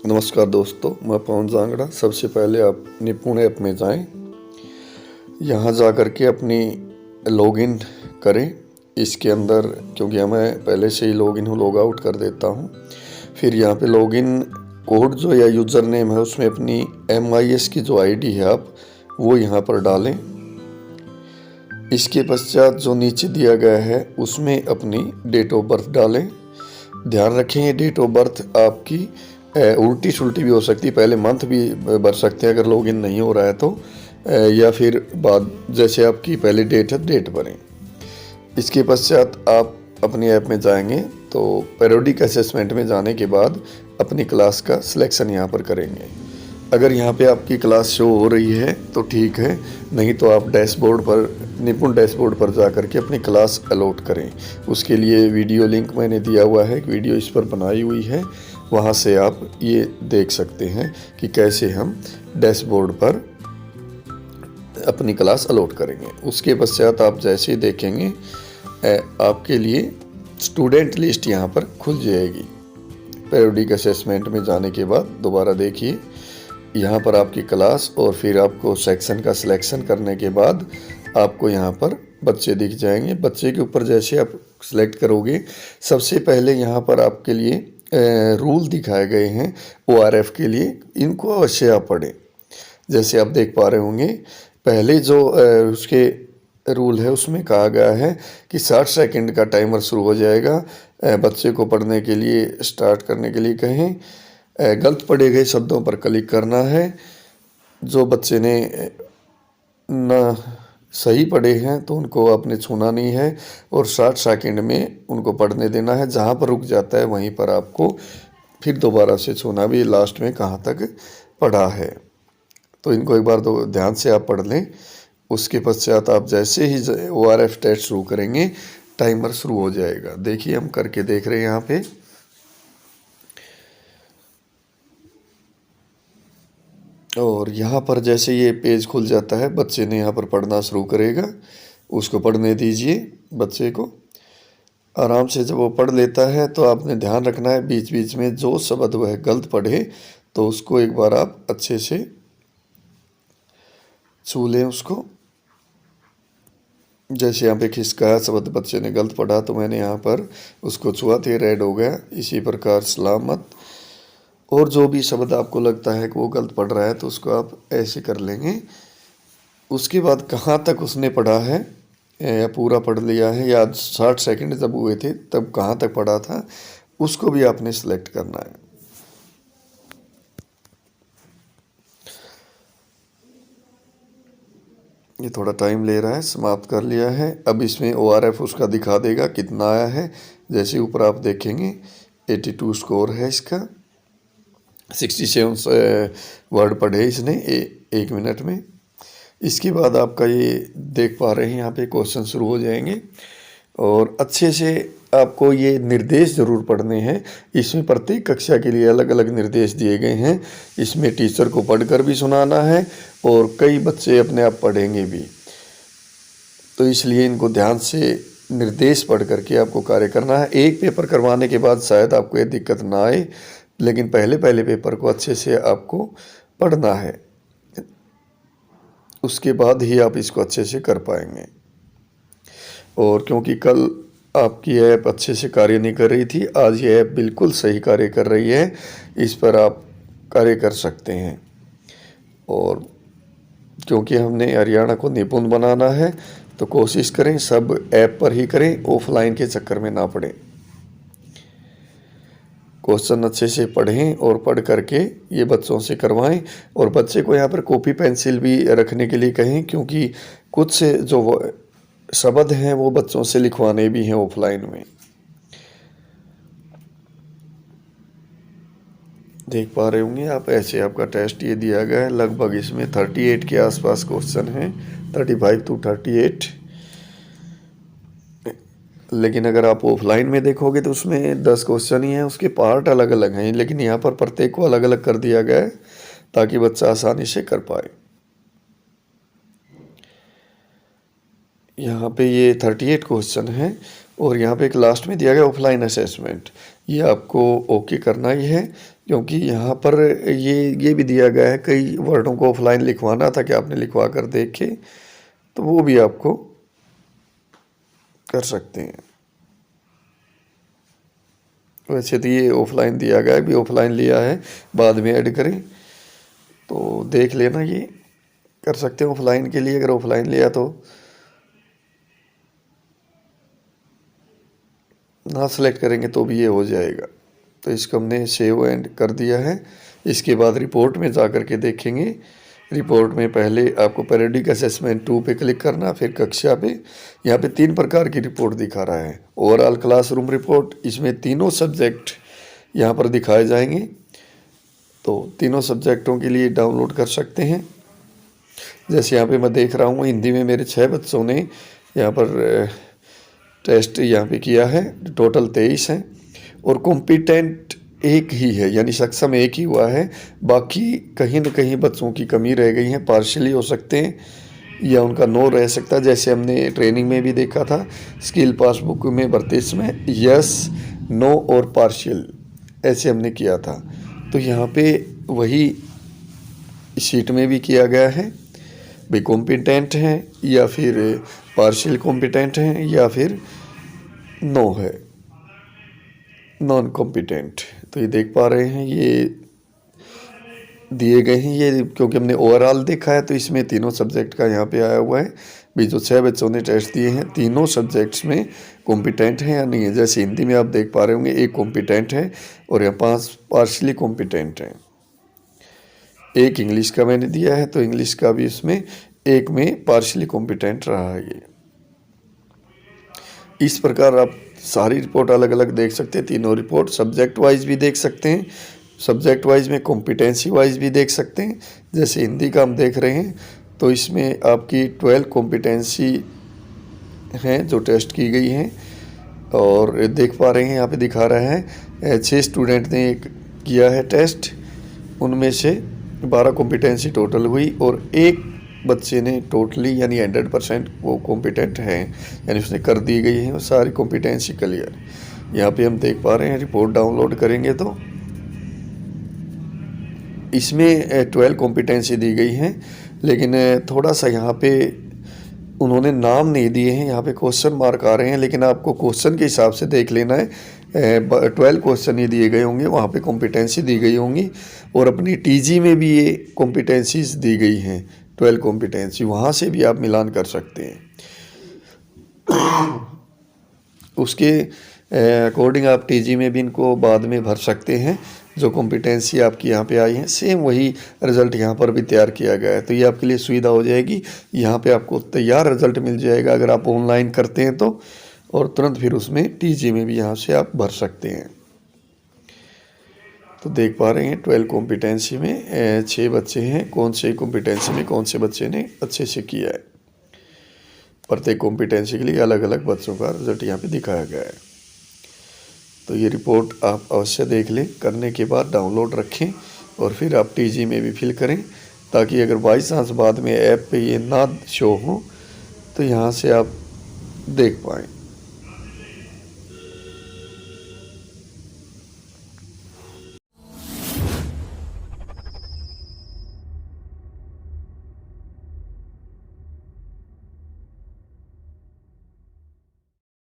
नमस्कार दोस्तों, मैं पवन जांगड़ा। सबसे पहले आप निपुण ऐप में जाएं। यहाँ जा कर के अपनी लॉगिन करें। इसके अंदर क्योंकि मैं पहले से ही लॉगिन हूँ, लॉग आउट कर देता हूँ। फिर यहाँ पे लॉगिन कोड जो या यूज़र नेम है उसमें अपनी MIS की जो ID है आप वो यहाँ पर डालें। इसके पश्चात जो नीचे दिया गया है उसमें अपनी डेट ऑफ बर्थ डालें। ध्यान रखें ये डेट ऑफ बर्थ आपकी उल्टी सुल्टी भी हो सकती है, पहले मंथ भी भर सकते हैं अगर लॉगिन नहीं हो रहा है तो, या फिर बाद जैसे आपकी पहले डेट है डेट भरें। इसके पश्चात आप अपनी ऐप में जाएंगे तो पीरियोडिक असेसमेंट में जाने के बाद अपनी क्लास का सिलेक्शन यहाँ पर करेंगे। अगर यहाँ पे आपकी क्लास शो हो रही है तो ठीक है, नहीं तो आप डैशबोर्ड पर निपुण डैशबोर्ड पर जा कर के अपनी क्लास अलॉट करें। उसके लिए वीडियो लिंक मैंने दिया हुआ है, एक वीडियो इस पर बनाई हुई है, वहाँ से आप ये देख सकते हैं कि कैसे हम डैशबोर्ड पर अपनी क्लास अलॉट करेंगे। उसके पश्चात आप जैसे ही देखेंगे आपके लिए स्टूडेंट लिस्ट यहाँ पर खुल जाएगी। पीरियोडिक असेसमेंट में जाने के बाद दोबारा देखिए, यहाँ पर आपकी क्लास और फिर आपको सेक्शन का सिलेक्शन करने के बाद आपको यहाँ पर बच्चे दिख जाएंगे। बच्चे के ऊपर जैसे आप सिलेक्ट करोगे, सबसे पहले यहाँ पर आपके लिए रूल दिखाए गए हैं ORF के लिए, इनको अवश्य आप पढ़ें। जैसे आप देख पा रहे होंगे, पहले जो उसके रूल है उसमें कहा गया है कि 60 सेकंड का टाइमर शुरू हो जाएगा। बच्चे को पढ़ने के लिए स्टार्ट करने के लिए कहें, गलत पढ़े गए शब्दों पर क्लिक करना है। जो बच्चे ने ना सही पढ़े हैं तो उनको आपने छूना नहीं है और 60 सेकंड में उनको पढ़ने देना है। जहाँ पर रुक जाता है वहीं पर आपको फिर दोबारा से छूना भी, लास्ट में कहाँ तक पढ़ा है। तो इनको एक बार तो ध्यान से आप पढ़ लें। उसके पश्चात आप जैसे ही ORF टेस्ट शुरू करेंगे टाइमर शुरू हो जाएगा। देखिए हम करके देख रहे हैं यहाँ पे। और यहाँ पर जैसे ये पेज खुल जाता है, बच्चे ने यहाँ पर पढ़ना शुरू करेगा, उसको पढ़ने दीजिए। बच्चे को आराम से जब वो पढ़ लेता है तो आपने ध्यान रखना है बीच बीच में जो शब्द वह गलत पढ़े तो उसको एक बार आप अच्छे से छू लें उसको। जैसे यहाँ पे खिसका शब्द बच्चे ने गलत पढ़ा तो मैंने यहाँ पर उसको छुआ तो रेड हो गया। इसी प्रकार सलामत और जो भी शब्द आपको लगता है कि वो गलत पढ़ रहा है तो उसको आप ऐसे कर लेंगे। उसके बाद कहाँ तक उसने पढ़ा है या पूरा पढ़ लिया है, या 60 सेकंड जब हुए थे तब कहाँ तक पढ़ा था, उसको भी आपने सेलेक्ट करना है। ये थोड़ा टाइम ले रहा है, समाप्त कर लिया है। अब इसमें ORF उसका दिखा देगा कितना आया है। जैसे ऊपर आप देखेंगे 82 स्कोर है इसका। 67 वर्ड पढ़े इसने एक मिनट में। इसके बाद आपका ये देख पा रहे हैं यहाँ पे क्वेश्चन शुरू हो जाएंगे और अच्छे से आपको ये निर्देश ज़रूर पढ़ने हैं। इसमें प्रत्येक कक्षा के लिए अलग अलग निर्देश दिए गए हैं। इसमें टीचर को पढ़कर भी सुनाना है और कई बच्चे अपने आप पढ़ेंगे भी, तो इसलिए इनको ध्यान से निर्देश पढ़ करके आपको कार्य करना है। एक पेपर करवाने के बाद शायद आपको ये दिक्कत ना आए, लेकिन पहले पेपर को अच्छे से आपको पढ़ना है, उसके बाद ही आप इसको अच्छे से कर पाएंगे। और क्योंकि कल आपकी ऐप अच्छे से कार्य नहीं कर रही थी, आज ये ऐप बिल्कुल सही कार्य कर रही है। इस पर आप कार्य कर सकते हैं। और क्योंकि हमने हरियाणा को निपुण बनाना है तो कोशिश करें सब ऐप पर ही करें, ऑफलाइन के चक्कर में ना पड़ें। क्वेश्चन अच्छे से पढ़ें और पढ़ करके ये बच्चों से करवाएं। और बच्चे को यहाँ पर कॉपी पेंसिल भी रखने के लिए कहें, क्योंकि कुछ जो शब्द हैं वो बच्चों से लिखवाने भी हैं ऑफलाइन में। देख पा रहे होंगे आप, ऐसे आपका टेस्ट ये दिया गया है। लगभग इसमें 38 के आसपास क्वेश्चन हैं, 35 to 38। लेकिन अगर आप ऑफलाइन में देखोगे तो उसमें 10 क्वेश्चन ही हैं, उसके पार्ट अलग अलग हैं, लेकिन यहाँ पर प्रत्येक को अलग अलग कर दिया गया है ताकि बच्चा आसानी से कर पाए। यहाँ पे ये 38 क्वेश्चन हैं और यहाँ पे एक लास्ट में दिया गया ऑफलाइन असेसमेंट। ये आपको ओके करना ही है, क्योंकि यहाँ पर ये भी दिया गया है, कई वर्डों को ऑफलाइन लिखवाना था कि आपने लिखवा कर देखे, तो वो भी आपको कर सकते हैं। वैसे तो ये ऑफलाइन दिया गया है, भी ऑफलाइन लिया है, बाद में ऐड करें तो देख लेना, ये कर सकते हैं ऑफलाइन के लिए। अगर ऑफलाइन लिया तो ना सेलेक्ट करेंगे तो भी ये हो जाएगा। तो इसको हमने सेव एंड कर दिया है। इसके बाद रिपोर्ट में जा कर के देखेंगे। रिपोर्ट में पहले आपको पीरियडिक असेसमेंट 2 पे क्लिक करना, फिर कक्षा पे। यहाँ पे 3 प्रकार की रिपोर्ट दिखा रहा है। ओवरऑल क्लासरूम रिपोर्ट, इसमें तीनों सब्जेक्ट यहाँ पर दिखाए जाएंगे, तो तीनों सब्जेक्टों के लिए डाउनलोड कर सकते हैं। जैसे यहाँ पे मैं देख रहा हूँ, हिंदी में मेरे 6 बच्चों ने यहाँ पर टेस्ट यहाँ पे किया है, टोटल 23 हैं, और कॉम्पिटेंट एक ही है, यानी सक्षम एक ही हुआ है। बाकी कहीं न कहीं बच्चों की कमी रह गई है, पार्शियली हो सकते हैं या उनका नो रह सकता है। जैसे हमने ट्रेनिंग में भी देखा था, स्किल पासबुक में 32 में यस, नो और पार्शियल ऐसे हमने किया था। तो यहाँ पे वही शीट में भी किया गया है, भाई कॉम्पिटेंट हैं या फिर पार्शियल कॉम्पिटेंट हैं या फिर नो है, नॉन कॉम्पिटेंट। तो ये देख पा रहे हैं, ये दिए गए हैं। ये क्योंकि हमने ओवरऑल देखा है तो इसमें तीनों सब्जेक्ट का यहाँ पे आया हुआ है, भी जो 6 बच्चों ने टेस्ट दिए हैं तीनों सब्जेक्ट्स में कॉम्पिटेंट हैं या नहीं है। जैसे हिंदी में आप देख पा रहे होंगे, 1 कॉम्पिटेंट है और यहाँ 5 पार्शियली कॉम्पिटेंट हैं। 1 इंग्लिश का मैंने दिया है, तो इंग्लिश का भी इसमें 1 में पार्शियली कॉम्पिटेंट रहा है। ये इस प्रकार आप सारी रिपोर्ट अलग अलग देख सकते हैं। तीनों रिपोर्ट सब्जेक्ट वाइज भी देख सकते हैं, सब्जेक्ट वाइज में कॉम्पिटेंसी वाइज भी देख सकते हैं। जैसे हिंदी का हम देख रहे हैं, तो इसमें आपकी 12 कॉम्पिटेंसी हैं जो टेस्ट की गई हैं, और देख पा रहे हैं यहाँ पे दिखा रहा है 6 स्टूडेंट ने किया है टेस्ट, उनमें से 12 कॉम्पिटेंसी टोटल हुई और 1 बच्चे ने टोटली यानी 100% वो कॉम्पिटेंट हैं, यानी उसने कर दी गई है सारी कॉम्पिटेंसी क्लियर। यहाँ पे हम देख पा रहे हैं, रिपोर्ट डाउनलोड करेंगे तो इसमें 12 कॉम्पिटेंसी दी गई हैं, लेकिन थोड़ा सा यहाँ पे उन्होंने नाम नहीं दिए हैं, यहाँ पे क्वेश्चन मार्क आ रहे हैं, लेकिन आपको क्वेश्चन के हिसाब से देख लेना है। 12 क्वेश्चन ही दिए गए होंगे, वहाँ पे कॉम्पिटेंसी दी गई होंगी, और अपनी टीजी में भी ये कॉम्पिटेंसीज दी गई हैं 12 कॉम्पिटेंसी, वहाँ से भी आप मिलान कर सकते हैं। उसके अकॉर्डिंग आप टीजी में भी इनको बाद में भर सकते हैं। जो कॉम्पिटेंसी आपकी यहाँ पे आई है, सेम वही रिज़ल्ट यहाँ पर भी तैयार किया गया है, तो ये आपके लिए सुविधा हो जाएगी। यहाँ पे आपको तैयार रिज़ल्ट मिल जाएगा अगर आप ऑनलाइन करते हैं तो, और तुरंत फिर उसमें टीजी में भी यहाँ से आप भर सकते हैं। तो देख पा रहे हैं 12 कॉम्पिटेंसी में 6 बच्चे हैं, कौन से कॉम्पिटेंसी में कौन से बच्चे ने अच्छे से किया है। प्रत्येक कॉम्पिटेंसी के लिए अलग अलग बच्चों का रिजल्ट यहाँ पे दिखाया गया है। तो ये रिपोर्ट आप अवश्य देख लें, करने के बाद डाउनलोड रखें और फिर आप टीजी में भी फिल करें, ताकि अगर बाई चांस बाद में ऐप पे ये ना शो हो तो यहाँ से आप देख पाएँ।